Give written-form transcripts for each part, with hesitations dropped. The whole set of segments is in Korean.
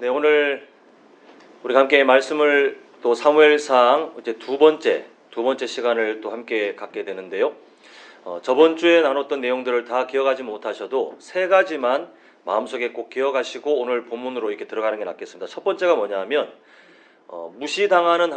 네, 오늘 우리가 함께 말씀을 또 사무엘상 이제 두 번째 시간을 또 함께 갖게 되는데요. 저번 주에 나눴던 내용들을 다 기억하지 못하셔도 세 가지만 마음속에 꼭 기억하시고 오늘 본문으로 이렇게 들어가는 게 낫겠습니다. 첫 번째가 뭐냐면 무시당하는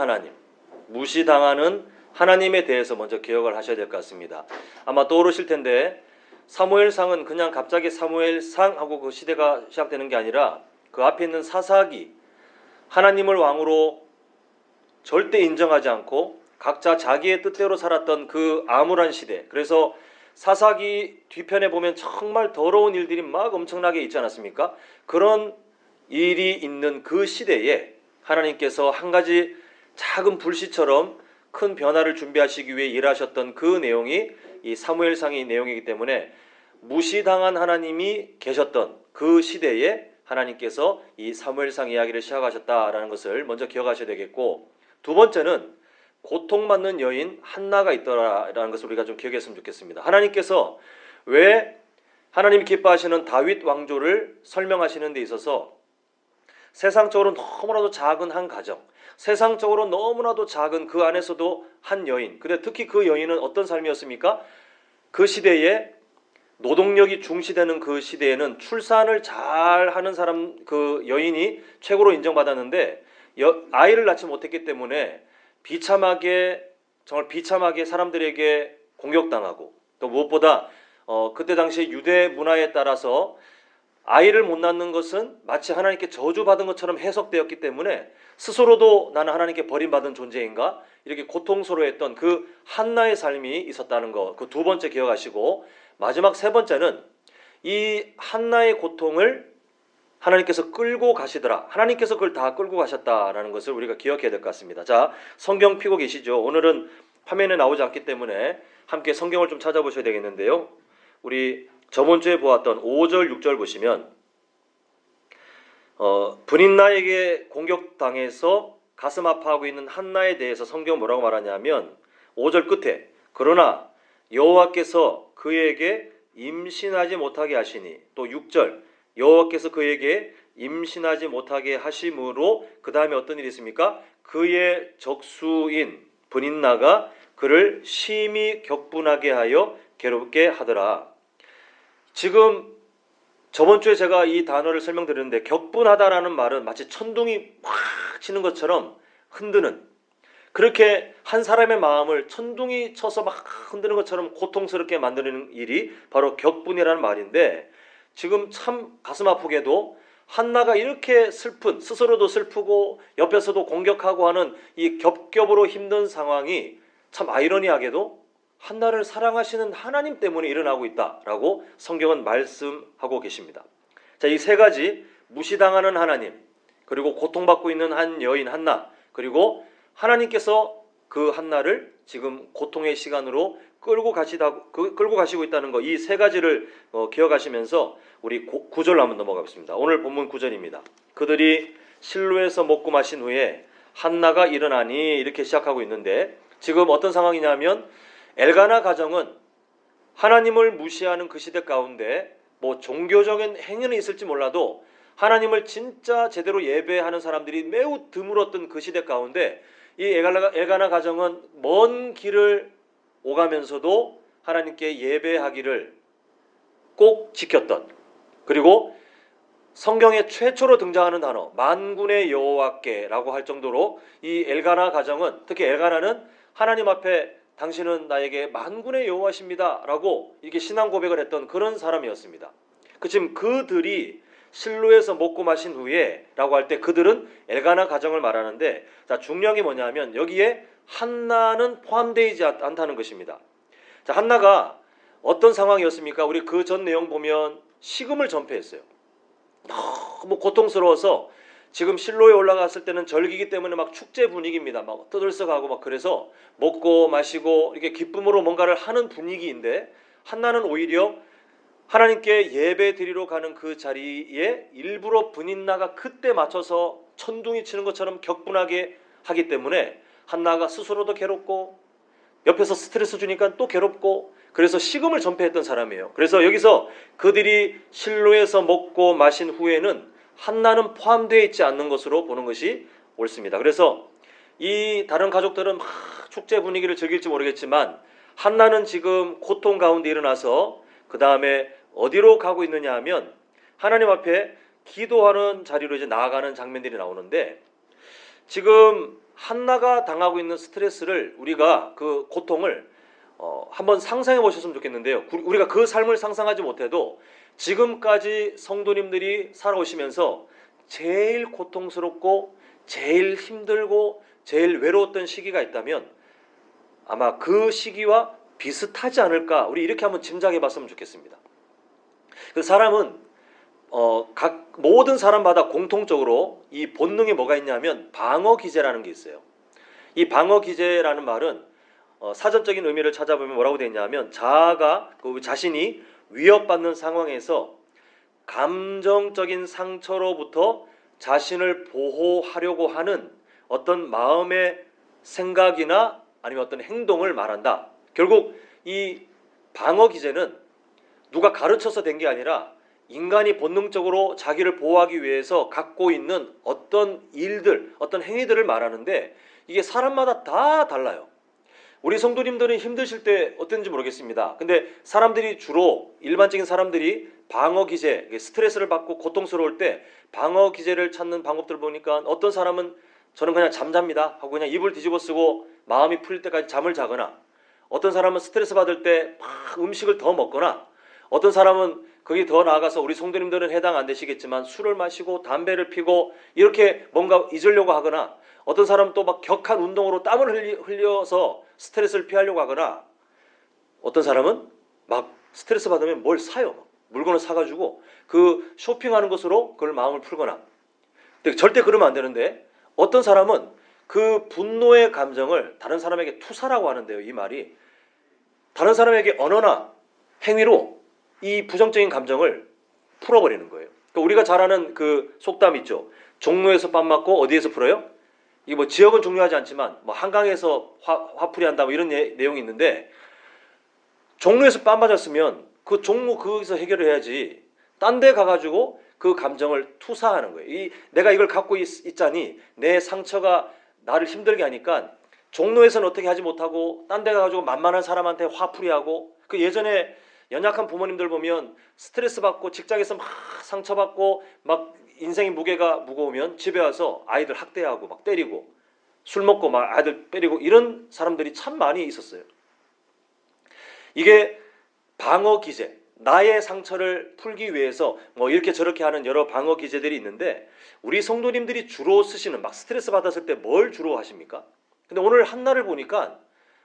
하나님에 대해서 먼저 기억을 하셔야 될 것 같습니다. 아마 떠오르실 텐데 사무엘상은 그냥 갑자기 사무엘상하고 그 시대가 시작되는 게 아니라 그 앞에 있는 사사기, 하나님을 왕으로 절대 인정하지 않고 각자 자기의 뜻대로 살았던 그 암울한 시대. 그래서 사사기 뒤편에 보면 정말 더러운 일들이 막 엄청나게 있지 않았습니까? 그런 일이 있는 그 시대에 하나님께서 한 가지 작은 불씨처럼 큰 변화를 준비하시기 위해 일하셨던 그 내용이 이 사무엘상의 내용이기 때문에 무시당한 하나님이 계셨던 그 시대에 하나님께서 이 사무엘상 이야기를 시작하셨다라는 것을 먼저 기억하셔야 되겠고, 두 번째는 고통받는 여인 한나가 있더라라는 것을 우리가 좀 기억했으면 좋겠습니다. 하나님께서 왜 하나님이 기뻐하시는 다윗 왕조를 설명하시는 데 있어서 세상적으로 너무나도 작은 한 가정, 세상적으로 너무나도 작은 그 안에서도 한 여인, 근데 특히 그 여인은 어떤 삶이었습니까? 그 시대에 노동력이 중시되는 그 시대에는 출산을 잘 하는 사람, 그 여인이 최고로 인정받았는데 아이를 낳지 못했기 때문에 정말 비참하게 사람들에게 공격당하고, 또 무엇보다 그때 당시 유대 문화에 따라서 아이를 못 낳는 것은 마치 하나님께 저주받은 것처럼 해석되었기 때문에 스스로도 나는 하나님께 버림받은 존재인가 이렇게 고통스러워했던 그 한나의 삶이 있었다는 것, 그 두 번째 기억하시고, 마지막 세 번째는 이 한나의 고통을 하나님께서 끌고 가시더라. 하나님께서 그걸 다 끌고 가셨다라는 것을 우리가 기억해야 될 것 같습니다. 자, 성경 펴고 계시죠? 오늘은 화면에 나오지 않기 때문에 함께 성경을 좀 찾아보셔야 되겠는데요. 우리 저번 주에 보았던 5절, 6절 보시면 브닛나에게 공격당해서 가슴 아파하고 있는 한나에 대해서 성경 뭐라고 말하냐면 5절 끝에 그러나 여호와께서 그에게 임신하지 못하게 하시니, 또 6절 여호와께서 그에게 임신하지 못하게 하심으로 그 다음에 어떤 일이 있습니까? 그의 적수인 브닛나가 그를 심히 격분하게 하여 괴롭게 하더라. 지금 저번 주에 제가 이 단어를 설명드렸는데 격분하다라는 말은 마치 천둥이 확 치는 것처럼 흔드는, 그렇게 한 사람의 마음을 천둥이 쳐서 막 흔드는 것처럼 고통스럽게 만드는 일이 바로 격분이라는 말인데, 지금 참 가슴 아프게도 한나가 이렇게 스스로도 슬프고 옆에서도 공격하고 하는 이 겹겹으로 힘든 상황이 참 아이러니하게도 한나를 사랑하시는 하나님 때문에 일어나고 있다라고 성경은 말씀하고 계십니다. 자, 이 세 가지, 무시당하는 하나님, 그리고 고통받고 있는 한 여인 한나, 그리고 하나님께서 그 한나를 지금 고통의 시간으로 끌고 가시고 있다는 거, 이 세 가지를 기억하시면서 우리 9절로 한번 넘어가겠습니다. 오늘 본문 9절입니다. 그들이 실로에서 먹고 마신 후에 한나가 일어나니, 이렇게 시작하고 있는데 지금 어떤 상황이냐면 엘가나 가정은 하나님을 무시하는 그 시대 가운데 뭐 종교적인 행위는 있을지 몰라도 하나님을 진짜 제대로 예배하는 사람들이 매우 드물었던 그 시대 가운데 이 엘가나 가정은 먼 길을 오가면서도 하나님께 예배하기를 꼭 지켰던, 그리고 성경에 최초로 등장하는 단어 만군의 여호와께라고 할 정도로 이 엘가나 가정은, 특히 엘가나는 하나님 앞에 당신은 나에게 만군의 여호와십니다 라고 이렇게 신앙 고백을 했던 그런 사람이었습니다. 지금 그들이 실로에서 먹고 마신 후에 라고 할 때 그들은 엘가나 가정을 말하는데, 자, 중요한 게 뭐냐면 여기에 한나는 포함되지 않다는 것입니다. 자, 한나가 어떤 상황이었습니까? 우리 그 전 내용 보면 식음을 전폐했어요. 너무 고통스러워서 지금 실로에 올라갔을 때는 절기이기 때문에 막 축제 분위기입니다. 막 떠들썩하고 막, 그래서 먹고 마시고 이렇게 기쁨으로 뭔가를 하는 분위기인데 한나는 오히려 하나님께 예배 드리러 가는 그 자리에 일부러 브닛나가 그때 맞춰서 천둥이 치는 것처럼 격분하게 하기 때문에 한나가 스스로도 괴롭고 옆에서 스트레스 주니까 또 괴롭고, 그래서 식음을 전폐했던 사람이에요. 그래서 여기서 그들이 실로에서 먹고 마신 후에는 한나는 포함되어 있지 않는 것으로 보는 것이 옳습니다. 그래서 이 다른 가족들은 막 축제 분위기를 즐길지 모르겠지만 한나는 지금 고통 가운데 일어나서 그 다음에 어디로 가고 있느냐 하면 하나님 앞에 기도하는 자리로 이제 나아가는 장면들이 나오는데, 지금 한나가 당하고 있는 스트레스를, 우리가 그 고통을 한번 상상해 보셨으면 좋겠는데요. 우리가 그 삶을 상상하지 못해도 지금까지 성도님들이 살아오시면서 제일 고통스럽고 제일 힘들고 제일 외로웠던 시기가 있다면 아마 그 시기와 비슷하지 않을까, 우리 이렇게 한번 짐작해 봤으면 좋겠습니다. 그 사람은 각 모든 사람마다 공통적으로 이 본능에 뭐가 있냐면 방어 기제라는 게 있어요. 이 방어 기제라는 말은 사전적인 의미를 찾아보면 뭐라고 되어 있냐면, 자아가 그 자신이 위협받는 상황에서 감정적인 상처로부터 자신을 보호하려고 하는 어떤 마음의 생각이나 아니면 어떤 행동을 말한다. 결국 이 방어 기제는 누가 가르쳐서 된 게 아니라 인간이 본능적으로 자기를 보호하기 위해서 갖고 있는 어떤 일들, 어떤 행위들을 말하는데, 이게 사람마다 다 달라요. 우리 성도님들은 힘드실 때 어땠는지 모르겠습니다. 근데 사람들이 주로, 일반적인 사람들이 방어 기제, 스트레스를 받고 고통스러울 때 방어 기제를 찾는 방법들 보니까, 어떤 사람은 저는 그냥 잠잡니다 하고 그냥 이불 뒤집어 쓰고 마음이 풀릴 때까지 잠을 자거나, 어떤 사람은 스트레스 받을 때 막 음식을 더 먹거나, 어떤 사람은 거기 더 나아가서, 우리 성도님들은 해당 안 되시겠지만 술을 마시고 담배를 피고 이렇게 뭔가 잊으려고 하거나, 어떤 사람은 또 막 격한 운동으로 땀을 흘려서 스트레스를 피하려고 하거나, 어떤 사람은 막 스트레스 받으면 뭘 사요. 물건을 사가지고 그 쇼핑하는 것으로 그걸 마음을 풀거나. 근데 절대 그러면 안 되는데, 어떤 사람은 그 분노의 감정을 다른 사람에게 투사라고 하는데요. 이 말이 다른 사람에게 언어나 행위로 이 부정적인 감정을 풀어버리는 거예요. 그러니까 우리가 잘 아는 그 속담 있죠. 종로에서 밥 맞고 어디에서 풀어요? 이게 뭐 지역은 중요하지 않지만 뭐 한강에서 화풀이 한다 뭐 이런 내용이 있는데, 종로에서 밥 맞았으면 그 종로 거기서 해결을 해야지, 딴 데 가가지고 그 감정을 투사하는 거예요. 내가 이걸 갖고 있자니 내 상처가 나를 힘들게 하니까 종로에서는 어떻게 하지 못하고 딴 데 가가지고 만만한 사람한테 화풀이하고, 그 예전에 연약한 부모님들 보면 스트레스 받고 직장에서 막 상처받고 막 인생의 무게가 무거우면 집에 와서 아이들 학대하고 막 때리고, 술 먹고 막 아이들 때리고, 이런 사람들이 참 많이 있었어요. 이게 방어 기제, 나의 상처를 풀기 위해서 뭐 이렇게 저렇게 하는 여러 방어 기제들이 있는데, 우리 성도님들이 주로 쓰시는, 막 스트레스 받았을 때 뭘 주로 하십니까? 근데 오늘 한나를 보니까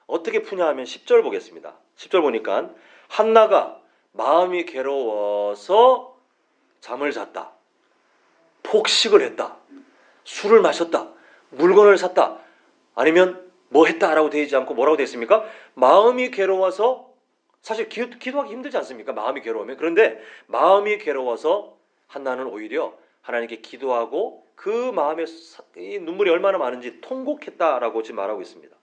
어떻게 푸냐 하면 10절 보겠습니다. 10절 보니까 한나가 마음이 괴로워서 잠을 잤다, 폭식을 했다, 술을 마셨다, 물건을 샀다, 아니면 뭐 했다라고 되어 있지 않고 뭐라고 되어 있습니까? 마음이 괴로워서, 사실 기도하기 힘들지 않습니까? 마음이 괴로우면. 그런데 마음이 괴로워서 한나는 오히려 하나님께 기도하고 그 마음에 눈물이 얼마나 많은지 통곡했다라고 지금 말하고 있습니다.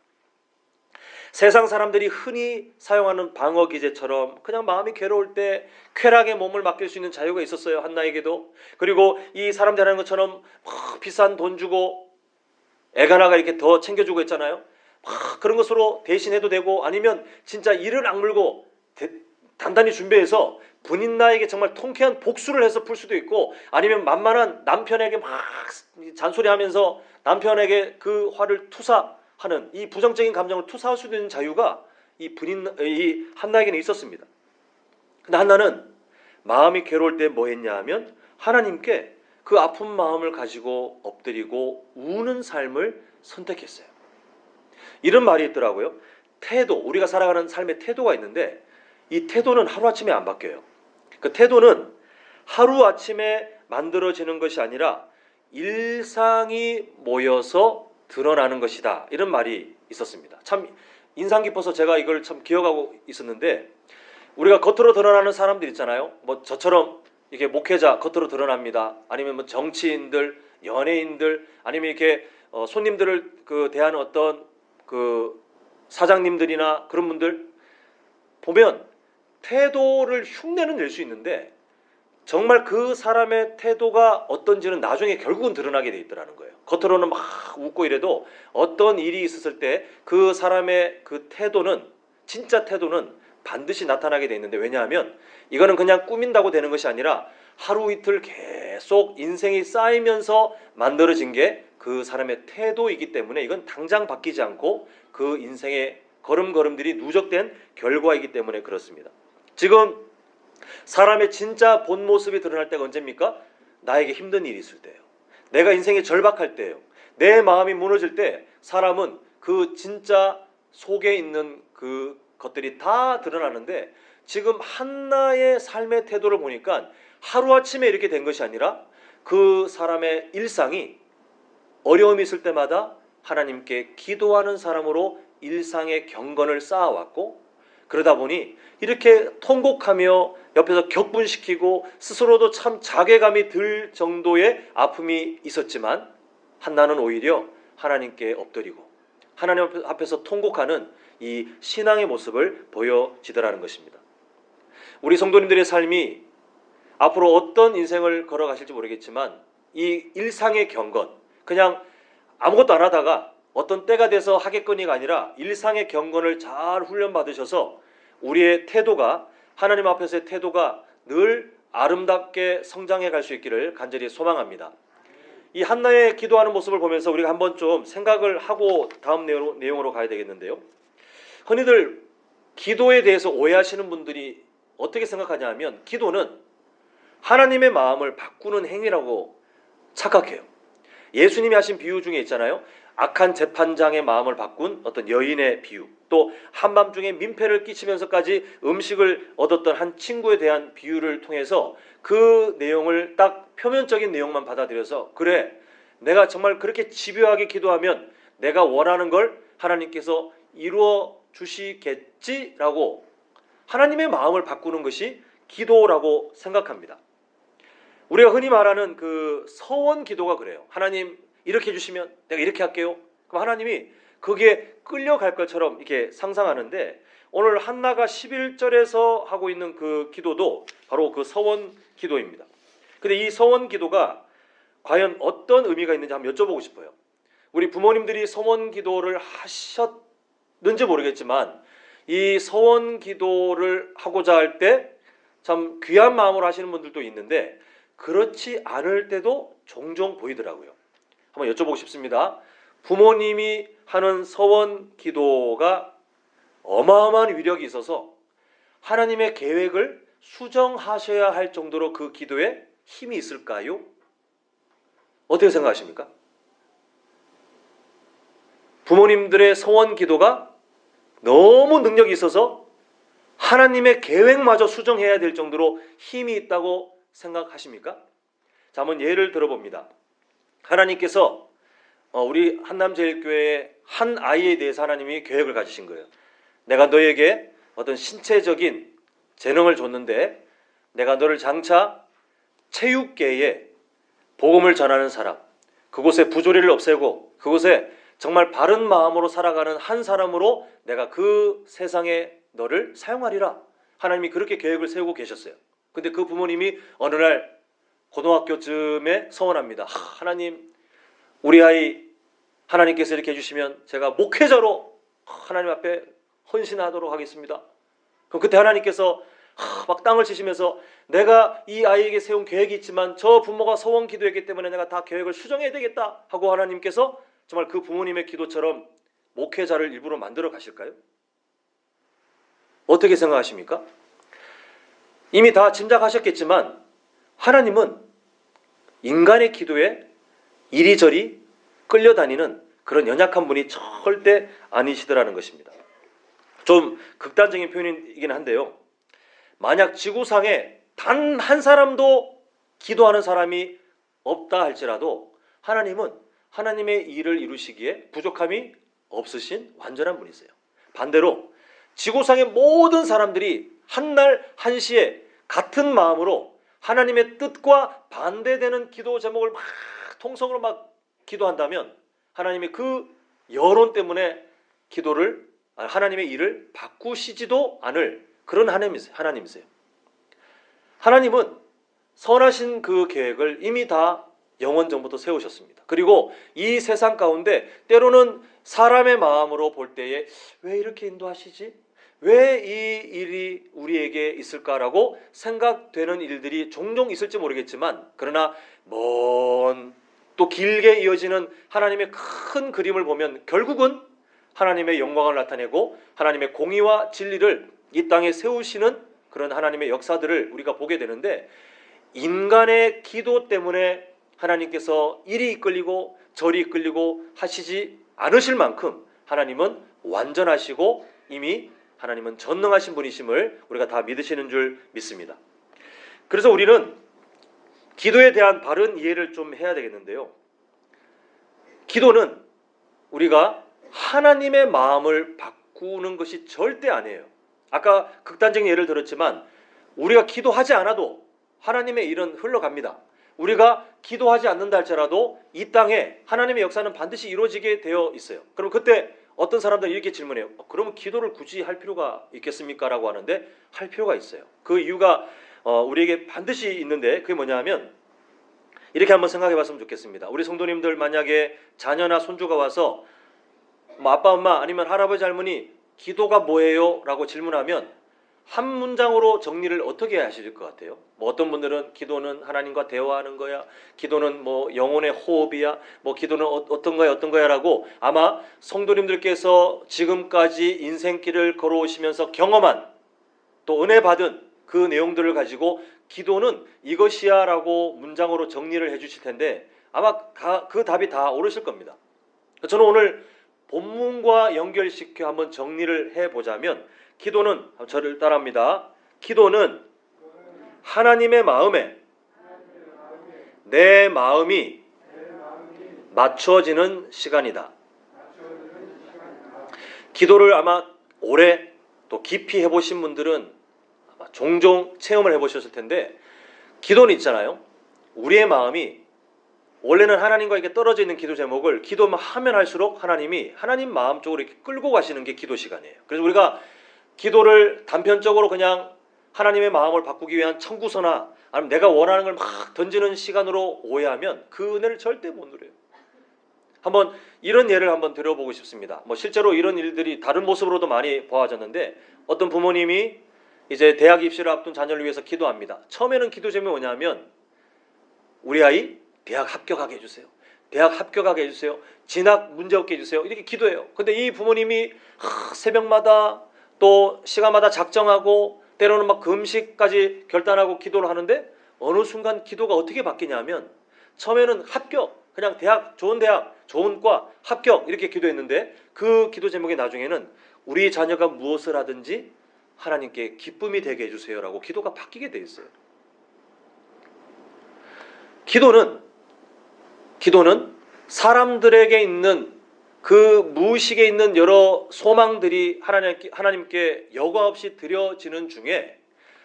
세상 사람들이 흔히 사용하는 방어 기제처럼 그냥 마음이 괴로울 때 쾌락에 몸을 맡길 수 있는 자유가 있었어요. 한나에게도. 그리고 이 사람들이 하는 것처럼 막 비싼 돈 주고 애가나가 이렇게 더 챙겨주고 했잖아요. 막 그런 것으로 대신해도 되고, 아니면 진짜 이를 악물고 단단히 준비해서 분인나에게 정말 통쾌한 복수를 해서 풀 수도 있고, 아니면 만만한 남편에게 막 잔소리하면서 남편에게 그 화를 투사하는, 이 부정적인 감정을 투사할 수 있는 자유가 이 한나에게는 있었습니다. 근데 한나는 마음이 괴로울 때 뭐 했냐 하면 하나님께 그 아픈 마음을 가지고 엎드리고 우는 삶을 선택했어요. 이런 말이 있더라고요. 태도, 우리가 살아가는 삶의 태도가 있는데, 이 태도는 하루아침에 안 바뀌어요. 그 태도는 하루아침에 만들어지는 것이 아니라 일상이 모여서 드러나는 것이다, 이런 말이 있었습니다. 참 인상 깊어서 제가 이걸 참 기억하고 있었는데, 우리가 겉으로 드러나는 사람들 있잖아요. 뭐 저처럼 이게 목회자 겉으로 드러납니다. 아니면 뭐 정치인들, 연예인들, 아니면 이렇게 손님들을 대하는 어떤 그 사장님들이나 그런 분들 보면 태도를 흉내는 낼 수 있는데 정말 그 사람의 태도가 어떤지는 나중에 결국은 드러나게 돼 있더라는 거예요. 겉으로는 막 웃고 이래도 어떤 일이 있었을 때 그 사람의 그 태도는, 진짜 태도는 반드시 나타나게 돼 있는데, 왜냐하면 이거는 그냥 꾸민다고 되는 것이 아니라 하루 이틀 계속 인생이 쌓이면서 만들어진 게 그 사람의 태도이기 때문에 이건 당장 바뀌지 않고 그 인생의 걸음걸음들이 누적된 결과이기 때문에 그렇습니다. 지금 사람의 진짜 본 모습이 드러날 때가 언제입니까? 나에게 힘든 일이 있을 때예요. 내가 인생에 절박할 때예요. 내 마음이 무너질 때 사람은 그 진짜 속에 있는 그 것들이 다 드러나는데, 지금 한나의 삶의 태도를 보니까 하루아침에 이렇게 된 것이 아니라 그 사람의 일상이 어려움이 있을 때마다 하나님께 기도하는 사람으로 일상의 경건을 쌓아왔고, 그러다 보니 이렇게 통곡하며 옆에서 격분시키고 스스로도 참 자괴감이 들 정도의 아픔이 있었지만, 한나는 오히려 하나님께 엎드리고 하나님 앞에서 통곡하는 이 신앙의 모습을 보여지더라는 것입니다. 우리 성도님들의 삶이 앞으로 어떤 인생을 걸어가실지 모르겠지만, 이 일상의 경건, 그냥 아무것도 안 하다가 어떤 때가 돼서 하겠거니가 아니라 일상의 경건을 잘 훈련받으셔서 우리의 태도가, 하나님 앞에서의 태도가 늘 아름답게 성장해 갈 수 있기를 간절히 소망합니다. 이 한나의 기도하는 모습을 보면서 우리가 한번 좀 생각을 하고 다음 내용으로 가야 되겠는데요. 흔히들 기도에 대해서 오해하시는 분들이 어떻게 생각하냐 하면, 기도는 하나님의 마음을 바꾸는 행위라고 착각해요. 예수님이 하신 비유 중에 있잖아요. 악한 재판장의 마음을 바꾼 어떤 여인의 비유, 또 한밤중에 민폐를 끼치면서까지 음식을 얻었던 한 친구에 대한 비유를 통해서 그 내용을 딱 표면적인 내용만 받아들여서, 그래, 내가 정말 그렇게 집요하게 기도하면 내가 원하는 걸 하나님께서 이루어 주시겠지라고 하나님의 마음을 바꾸는 것이 기도라고 생각합니다. 우리가 흔히 말하는 그 서원 기도가 그래요. 하나님 이렇게 해주시면 내가 이렇게 할게요. 그럼 하나님이 그게 끌려갈 것처럼 이렇게 상상하는데, 오늘 한나가 11절에서 하고 있는 그 기도도 바로 그 서원 기도입니다. 근데 이 서원 기도가 과연 어떤 의미가 있는지 한번 여쭤보고 싶어요. 우리 부모님들이 서원 기도를 하셨는지 모르겠지만, 이 서원 기도를 하고자 할 때 참 귀한 마음으로 하시는 분들도 있는데, 그렇지 않을 때도 종종 보이더라고요. 한번 여쭤보고 싶습니다. 부모님이 하는 서원 기도가 어마어마한 위력이 있어서 하나님의 계획을 수정하셔야 할 정도로 그 기도에 힘이 있을까요? 어떻게 생각하십니까? 부모님들의 서원 기도가 너무 능력이 있어서 하나님의 계획마저 수정해야 될 정도로 힘이 있다고 생각하십니까? 자, 한번 예를 들어봅니다. 하나님께서 우리 한남제일교회의 한 아이에 대해서 하나님이 계획을 가지신 거예요. 내가 너에게 어떤 신체적인 재능을 줬는데, 내가 너를 장차 체육계에 복음을 전하는 사람, 그곳에 부조리를 없애고 그곳에 정말 바른 마음으로 살아가는 한 사람으로 내가 그 세상에 너를 사용하리라. 하나님이 그렇게 계획을 세우고 계셨어요. 근데 그 부모님이 어느 날 고등학교쯤에 서원합니다. 하나님, 우리 아이 하나님께서 이렇게 해주시면 제가 목회자로 하나님 앞에 헌신하도록 하겠습니다. 그럼 그때 하나님께서 막 땅을 치시면서, 내가 이 아이에게 세운 계획이 있지만 저 부모가 서원 기도했기 때문에 내가 다 계획을 수정해야 되겠다 하고 하나님께서 정말 그 부모님의 기도처럼 목회자를 일부러 만들어 가실까요? 어떻게 생각하십니까? 이미 다 짐작하셨겠지만 하나님은 인간의 기도에 이리저리 끌려다니는 그런 연약한 분이 절대 아니시더라는 것입니다. 좀 극단적인 표현이긴 한데요. 만약 지구상에 단 한 사람도 기도하는 사람이 없다 할지라도 하나님은 하나님의 일을 이루시기에 부족함이 없으신 완전한 분이세요. 반대로 지구상의 모든 사람들이 한날 한시에 같은 마음으로 하나님의 뜻과 반대되는 기도 제목을 막 통성으로 막 기도한다면 하나님이 그 여론 때문에 하나님의 일을 바꾸시지도 않을 그런 하나님이세요. 하나님은 선하신 그 계획을 이미 다 영원 전부터 세우셨습니다. 그리고 이 세상 가운데 때로는 사람의 마음으로 볼 때에 왜 이렇게 인도하시지? 왜 이 일이 우리에게 있을까라고 생각되는 일들이 종종 있을지 모르겠지만, 그러나 먼 또 길게 이어지는 하나님의 큰 그림을 보면 결국은 하나님의 영광을 나타내고 하나님의 공의와 진리를 이 땅에 세우시는 그런 하나님의 역사들을 우리가 보게 되는데, 인간의 기도 때문에 하나님께서 이리 이끌리고 저리 이끌리고 하시지 않으실 만큼 하나님은 완전하시고 이미 하나님은 전능하신 분이심을 우리가 다 믿으시는 줄 믿습니다. 그래서 우리는 기도에 대한 바른 이해를 좀 해야 되겠는데요. 기도는 우리가 하나님의 마음을 바꾸는 것이 절대 아니에요. 아까 극단적인 예를 들었지만 우리가 기도하지 않아도 하나님의 일은 흘러갑니다. 우리가 기도하지 않는다 할지라도 이 땅에 하나님의 역사는 반드시 이루어지게 되어 있어요. 그럼 그때 어떤 사람들은 이렇게 질문해요. 그러면 기도를 굳이 할 필요가 있겠습니까? 라고 하는데 할 필요가 있어요. 그 이유가 우리에게 반드시 있는데, 그게 뭐냐 하면 이렇게 한번 생각해 봤으면 좋겠습니다. 우리 성도님들 만약에 자녀나 손주가 와서 뭐 아빠 엄마 아니면 할아버지 할머니 기도가 뭐예요? 라고 질문하면 한 문장으로 정리를 어떻게 하실 것 같아요? 뭐 어떤 분들은 기도는 하나님과 대화하는 거야, 기도는 뭐 영혼의 호흡이야, 뭐 기도는 어떤 거야 라고 아마 성도님들께서 지금까지 인생길을 걸어오시면서 경험한 또 은혜 받은 그 내용들을 가지고 기도는 이것이야 라고 문장으로 정리를 해 주실 텐데 아마 그 답이 다 오르실 겁니다. 저는 오늘 본문과 연결시켜 한번 정리를 해보자면, 기도는, 저를 따라합니다. 기도는 하나님의 마음에 내 마음이 맞춰지는 시간이다. 기도를 아마 오래 또 깊이 해보신 분들은 아마 종종 체험을 해보셨을 텐데, 기도는 있잖아요. 우리의 마음이 원래는 하나님과 이렇게 떨어져 있는 기도 제목을 기도만 하면 할수록 하나님이 하나님 마음 쪽으로 이렇게 끌고 가시는 게 기도 시간이에요. 그래서 우리가 기도를 단편적으로 그냥 하나님의 마음을 바꾸기 위한 청구서나 아니면 내가 원하는 걸 막 던지는 시간으로 오해하면 그 은혜를 절대 못 누려요. 한번 이런 예를 한번 들어보고 싶습니다. 뭐 실제로 이런 일들이 다른 모습으로도 많이 보아졌는데, 어떤 부모님이 이제 대학 입시를 앞둔 자녀를 위해서 기도합니다. 처음에는 기도 제목이 뭐냐면 우리 아이 대학 합격하게 해주세요. 대학 합격하게 해주세요. 진학 문제없게 해주세요. 이렇게 기도해요. 근데 이 부모님이 새벽마다 또 시간마다 작정하고 때로는 막 금식까지 결단하고 기도를 하는데 어느 순간 기도가 어떻게 바뀌냐면, 처음에는 합격, 그냥 대학, 좋은 대학, 좋은 과, 합격 이렇게 기도했는데 그 기도 제목이 나중에는 우리 자녀가 무엇을 하든지 하나님께 기쁨이 되게 해주세요라고 기도가 바뀌게 돼 있어요. 기도는 사람들에게 있는 그 무의식에 있는 여러 소망들이 하나님께 여과 없이 드려지는 중에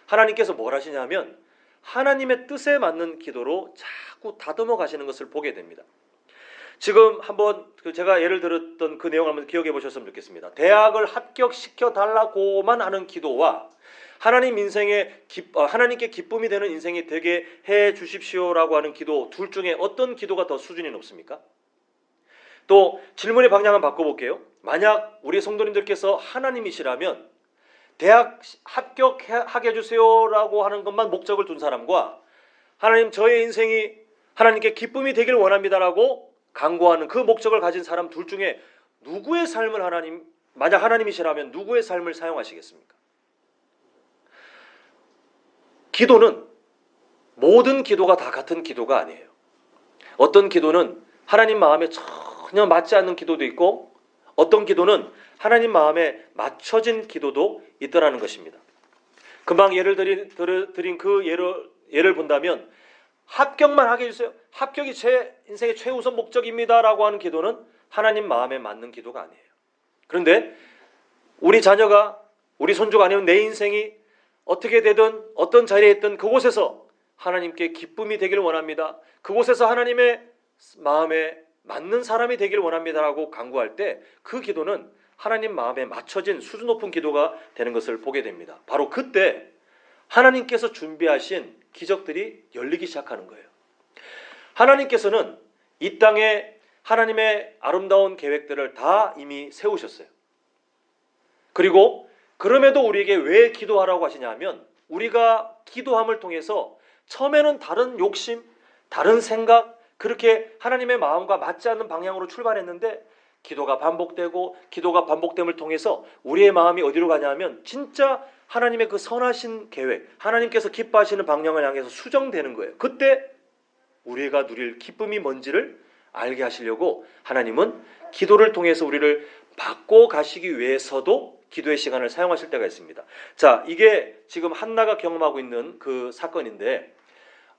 하나님께서 뭘 하시냐면 하나님의 뜻에 맞는 기도로 자꾸 다듬어 가시는 것을 보게 됩니다. 지금 한번 제가 예를 들었던 그 내용을 한번 기억해 보셨으면 좋겠습니다. 대학을 합격시켜 달라고만 하는 기도와 하나님께 기쁨이 되는 인생이 되게 해 주십시오라고 하는 기도, 둘 중에 어떤 기도가 더 수준이 높습니까? 또 질문의 방향을 바꿔볼게요. 만약 우리 성도님들께서 하나님이시라면 대학 합격하게 해주세요라고 하는 것만 목적을 둔 사람과 하나님 저의 인생이 하나님께 기쁨이 되길 원합니다라고 간구하는 그 목적을 가진 사람 둘 중에 누구의 삶을 만약 하나님이시라면 누구의 삶을 사용하시겠습니까? 기도는 모든 기도가 다 같은 기도가 아니에요. 어떤 기도는 하나님 마음에 전혀 맞지 않는 기도도 있고, 어떤 기도는 하나님 마음에 맞춰진 기도도 있더라는 것입니다. 금방 예를 드린 그 예를 본다면 합격만 하게 해주세요. 합격이 제 인생의 최우선 목적입니다라고 하는 기도는 하나님 마음에 맞는 기도가 아니에요. 그런데 우리 자녀가, 우리 손주가 아니면 내 인생이 어떻게 되든 어떤 자리에 있든 그곳에서 하나님께 기쁨이 되길 원합니다. 그곳에서 하나님의 마음에 맞는 사람이 되길 원합니다라고 간구할 때 그 기도는 하나님 마음에 맞춰진 수준 높은 기도가 되는 것을 보게 됩니다. 바로 그때 하나님께서 준비하신 기적들이 열리기 시작하는 거예요. 하나님께서는 이 땅에 하나님의 아름다운 계획들을 다 이미 세우셨어요. 그리고 그럼에도 우리에게 왜 기도하라고 하시냐 하면 우리가 기도함을 통해서 처음에는 다른 욕심, 다른 생각, 그렇게 하나님의 마음과 맞지 않는 방향으로 출발했는데 기도가 반복됨을 통해서 우리의 마음이 어디로 가냐 하면 진짜 하나님의 그 선하신 계획, 하나님께서 기뻐하시는 방향을 향해서 수정되는 거예요. 그때 우리가 누릴 기쁨이 뭔지를 알게 하시려고 하나님은 기도를 통해서 우리를 바꿔 가시기 위해서도 기도의 시간을 사용하실 때가 있습니다. 자, 이게 지금 한나가 경험하고 있는 그 사건인데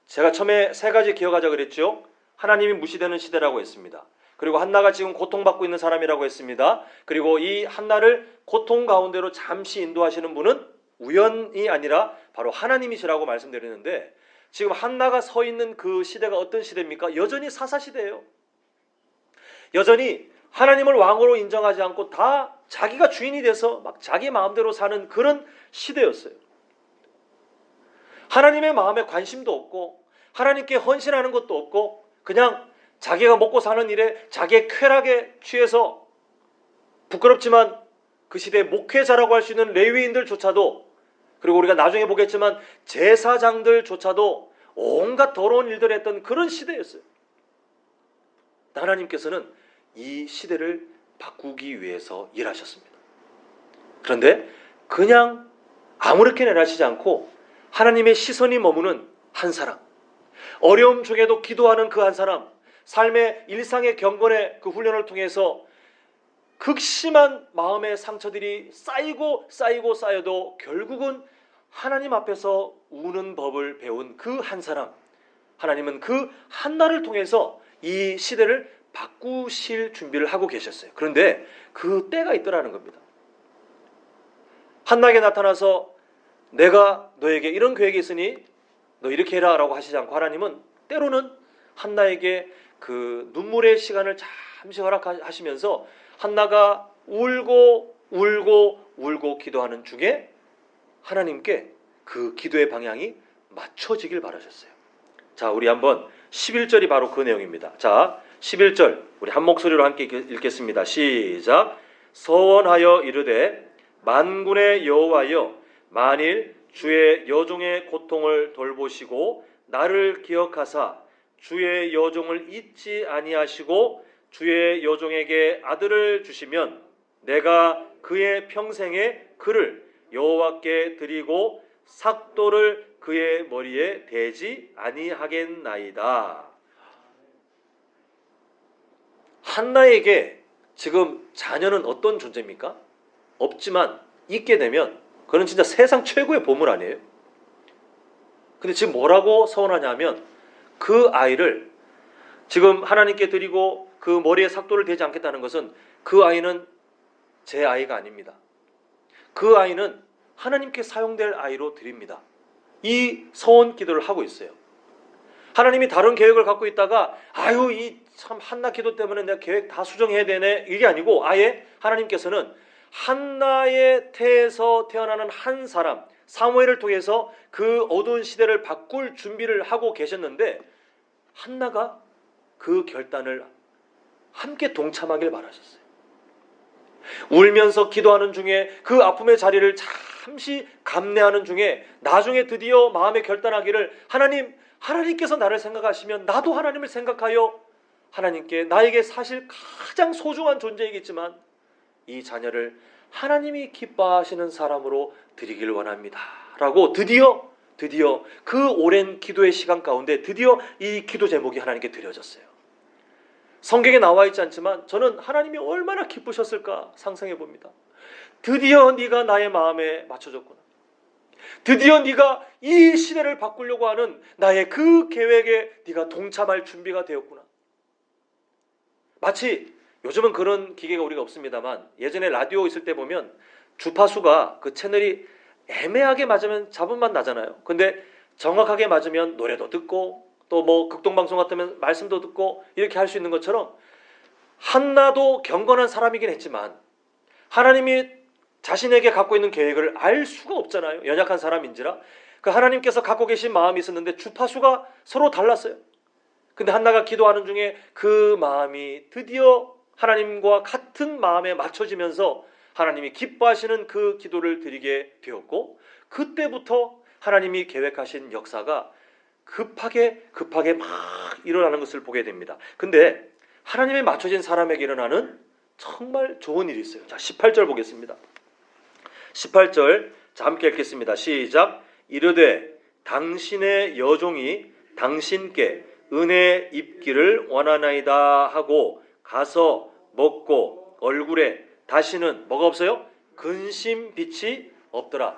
제가 처음에 세 가지 기억하자 그랬죠. 하나님이 무시되는 시대라고 했습니다. 그리고 한나가 지금 고통받고 있는 사람이라고 했습니다. 그리고 이 한나를 고통 가운데로 잠시 인도하시는 분은 우연이 아니라 바로 하나님이시라고 말씀드렸는데 지금 한나가 서 있는 그 시대가 어떤 시대입니까? 여전히 사사시대예요. 여전히 하나님을 왕으로 인정하지 않고 다 자기가 주인이 돼서 막 자기 마음대로 사는 그런 시대였어요. 하나님의 마음에 관심도 없고 하나님께 헌신하는 것도 없고 그냥 자기가 먹고 사는 일에 자기의 쾌락에 취해서 부끄럽지만 그 시대의 목회자라고 할 수 있는 레위인들조차도 그리고 우리가 나중에 보겠지만 제사장들조차도 온갖 더러운 일들을 했던 그런 시대였어요. 하나님께서는 이 시대를 바꾸기 위해서 일하셨습니다. 그런데 그냥 아무렇게나 일하시지 않고 하나님의 시선이 머무는 한 사람, 어려움 중에도 기도하는 그 한 사람, 삶의 일상의 경건의 그 훈련을 통해서 극심한 마음의 상처들이 쌓여도 결국은 하나님 앞에서 우는 법을 배운 그 한 사람, 하나님은 그 한나를 통해서 이 시대를 바꾸실 준비를 하고 계셨어요. 그런데 그 때가 있더라는 겁니다. 한나에게 나타나서 내가 너에게 이런 계획이 있으니 너 이렇게 해라 라고 하시지 않고 하나님은 때로는 한나에게 그 눈물의 시간을 잠시 허락하시면서 한나가 울고 기도하는 중에 하나님께 그 기도의 방향이 맞춰지길 바라셨어요. 자, 우리 한번 11절이 바로 그 내용입니다. 자, 11절 우리 한 목소리로 함께 읽겠습니다. 시작. 서원하여 이르되 만군의 여호와여 만일 주의 여종의 고통을 돌보시고 나를 기억하사 주의 여종을 잊지 아니하시고 주의 여종에게 아들을 주시면 내가 그의 평생에 그를 여호와께 드리고 삭도를 그의 머리에 대지 아니하겠나이다. 한나에게 지금 자녀는 어떤 존재입니까? 없지만 있게 되면 그건 진짜 세상 최고의 보물 아니에요? 근데 지금 뭐라고 서원하냐면 그 아이를 지금 하나님께 드리고 그 머리에 삭도를 대지 않겠다는 것은 그 아이는 제 아이가 아닙니다. 그 아이는 하나님께 사용될 아이로 드립니다. 이 서원 기도를 하고 있어요. 하나님이 다른 계획을 갖고 있다가 아유 이 참 한나 기도 때문에 내가 계획 다 수정해야 되네 이게 아니고 아예 하나님께서는 한나의 태에서 태어나는 한 사람 사무엘을 통해서 그 어두운 시대를 바꿀 준비를 하고 계셨는데 한나가 그 결단을 함께 동참하길 바라셨어요. 울면서 기도하는 중에 그 아픔의 자리를 잠시 감내하는 중에 나중에 드디어 마음에 결단하기를 하나님께서 나를 생각하시면 나도 하나님을 생각하여 하나님께 나에게 사실 가장 소중한 존재이겠지만 이 자녀를 하나님이 기뻐하시는 사람으로 드리길 원합니다 라고 드디어 그 오랜 기도의 시간 가운데 드디어 이 기도 제목이 하나님께 드려졌어요. 성경에 나와 있지 않지만 저는 하나님이 얼마나 기쁘셨을까 상상해 봅니다. 드디어 네가 나의 마음에 맞춰졌구나. 드디어 네가 이 시대를 바꾸려고 하는 나의 그 계획에 네가 동참할 준비가 되었구나. 마치 요즘은 그런 기계가 우리가 없습니다만 예전에 라디오 있을 때 보면 주파수가 그 채널이 애매하게 맞으면 잡음만 나잖아요. 근데 정확하게 맞으면 노래도 듣고 또 뭐 극동방송 같으면 말씀도 듣고 이렇게 할 수 있는 것처럼 한나도 경건한 사람이긴 했지만 하나님이 자신에게 갖고 있는 계획을 알 수가 없잖아요. 연약한 사람인지라. 그 하나님께서 갖고 계신 마음이 있었는데 주파수가 서로 달랐어요. 근데 한나가 기도하는 중에 그 마음이 드디어 하나님과 같은 마음에 맞춰지면서 하나님이 기뻐하시는 그 기도를 드리게 되었고, 그때부터 하나님이 계획하신 역사가 급하게 막 일어나는 것을 보게 됩니다. 근데 하나님에 맞춰진 사람에게 일어나는 정말 좋은 일이 있어요. 자, 18절 보겠습니다. 18절 자, 함께 읽겠습니다. 시작. 이르되 당신의 여종이 당신께 은혜 입기를 원하나이다 하고 가서 먹고 얼굴에 다시는 뭐가 없어요? 근심빛이 없더라.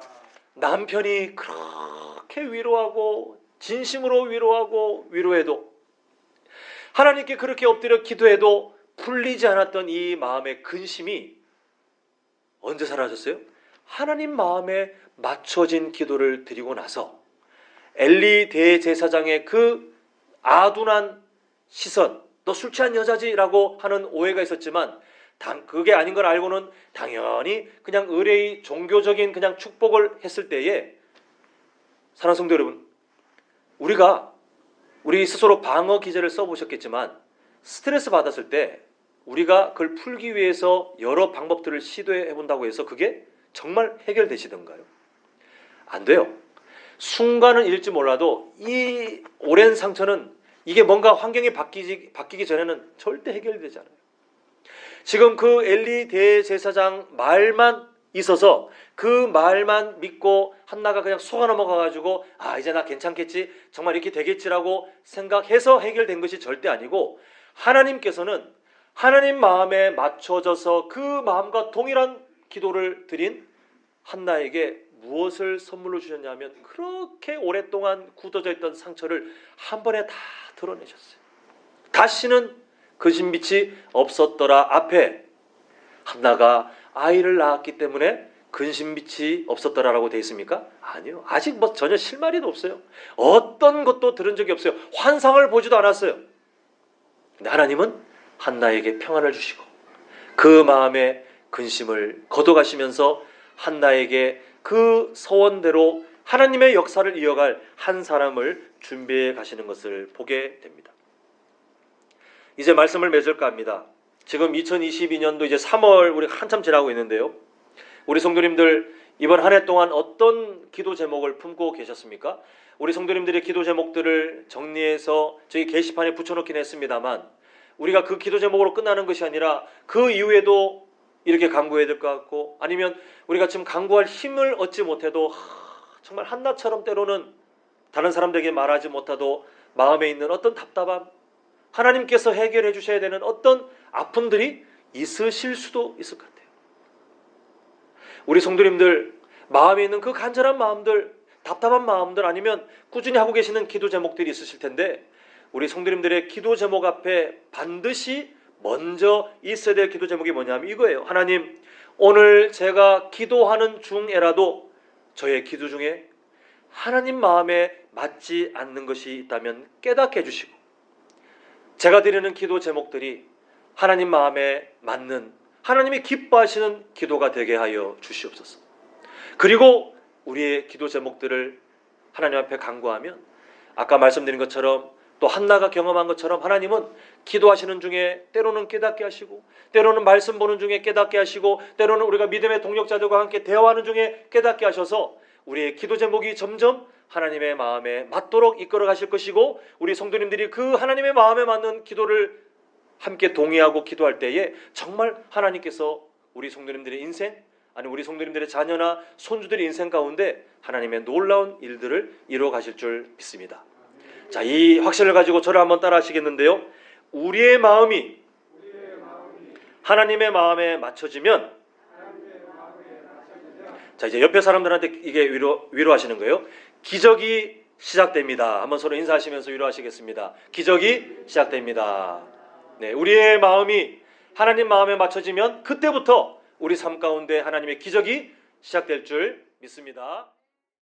남편이 그렇게 위로하고 진심으로 위로하고 위로해도, 하나님께 그렇게 엎드려 기도해도 풀리지 않았던 이 마음의 근심이 언제 사라졌어요? 하나님 마음에 맞춰진 기도를 드리고 나서 엘리 대제사장의 그 아둔한 시선, 너 술 취한 여자지라고 하는 오해가 있었지만 그게 아닌 걸 알고는 당연히 그냥 의뢰의 종교적인 그냥 축복을 했을 때에, 사랑하는 성도 여러분, 우리 스스로 방어 기제를 써보셨겠지만 스트레스 받았을 때 우리가 그걸 풀기 위해서 여러 방법들을 시도해 본다고 해서 그게 정말 해결되시던가요? 안 돼요. 순간은 일지 몰라도 이 오랜 상처는 이게 뭔가 환경이 바뀌기 전에는 절대 해결되지 않아요. 지금 그 엘리 대제사장 말만 있어서 그 말만 믿고 한나가 그냥 속아 넘어가가지고 이제 나 괜찮겠지, 정말 이렇게 되겠지라고 생각해서 해결된 것이 절대 아니고, 하나님께서는 하나님 마음에 맞춰져서 그 마음과 동일한 기도를 드린 한나에게 무엇을 선물로 주셨냐면 그렇게 오랫동안 굳어져 있던 상처를 한 번에 다 드러내셨어요. 다시는 근심빛이 없었더라 앞에 한나가 아이를 낳았기 때문에 근심빛이 없었더라라고 되어 있습니까? 아니요. 아직 전혀 실마리도 없어요. 어떤 것도 들은 적이 없어요. 환상을 보지도 않았어요. 근데 하나님은 한나에게 평안을 주시고 그 마음의 근심을 걷어가시면서 한나에게 그 소원대로 하나님의 역사를 이어갈 한 사람을 준비해 가시는 것을 보게 됩니다. 이제 말씀을 맺을까 합니다. 지금 2022년도 이제 3월 우리 한참 지나고 있는데요. 우리 성도님들 이번 한 해 동안 어떤 기도 제목을 품고 계셨습니까? 우리 성도님들의 기도 제목들을 정리해서 저희 게시판에 붙여놓긴 했습니다만, 우리가 그 기도 제목으로 끝나는 것이 아니라 그 이후에도 이렇게 간구해야 될 것 같고, 아니면 우리가 지금 간구할 힘을 얻지 못해도 정말 한나처럼 때로는 다른 사람들에게 말하지 못해도 마음에 있는 어떤 답답함, 하나님께서 해결해 주셔야 되는 어떤 아픔들이 있으실 수도 있을 것 같아요. 우리 성도님들 마음에 있는 그 간절한 마음들, 답답한 마음들, 아니면 꾸준히 하고 계시는 기도 제목들이 있으실 텐데, 우리 성도님들의 기도 제목 앞에 반드시 먼저 있어야 될 기도 제목이 뭐냐면 이거예요. 하나님, 오늘 제가 기도하는 중에라도 저의 기도 중에 하나님 마음에 맞지 않는 것이 있다면 깨닫게 해주시고, 제가 드리는 기도 제목들이 하나님 마음에 맞는, 하나님이 기뻐하시는 기도가 되게 하여 주시옵소서. 그리고 우리의 기도 제목들을 하나님 앞에 간구하면 아까 말씀드린 것처럼, 또 한나가 경험한 것처럼, 하나님은 기도하시는 중에 때로는 깨닫게 하시고, 때로는 말씀 보는 중에 깨닫게 하시고, 때로는 우리가 믿음의 동력자들과 함께 대화하는 중에 깨닫게 하셔서 우리의 기도 제목이 점점 하나님의 마음에 맞도록 이끌어 가실 것이고, 우리 성도님들이 그 하나님의 마음에 맞는 기도를 함께 동의하고 기도할 때에 정말 하나님께서 우리 성도님들의 인생, 아니 우리 성도님들의 자녀나 손주들의 인생 가운데 하나님의 놀라운 일들을 이루어 가실 줄 믿습니다. 자, 이 확신을 가지고 저를 한번 따라 하시겠는데요. 우리의 마음이 하나님의 마음에 맞춰지면, 자, 이제 옆에 사람들한테 이게 위로하시는 거예요. 기적이 시작됩니다. 한번 서로 인사하시면서 위로하시겠습니다. 기적이 시작됩니다. 네, 우리의 마음이 하나님 마음에 맞춰지면 그때부터 우리 삶 가운데 하나님의 기적이 시작될 줄 믿습니다.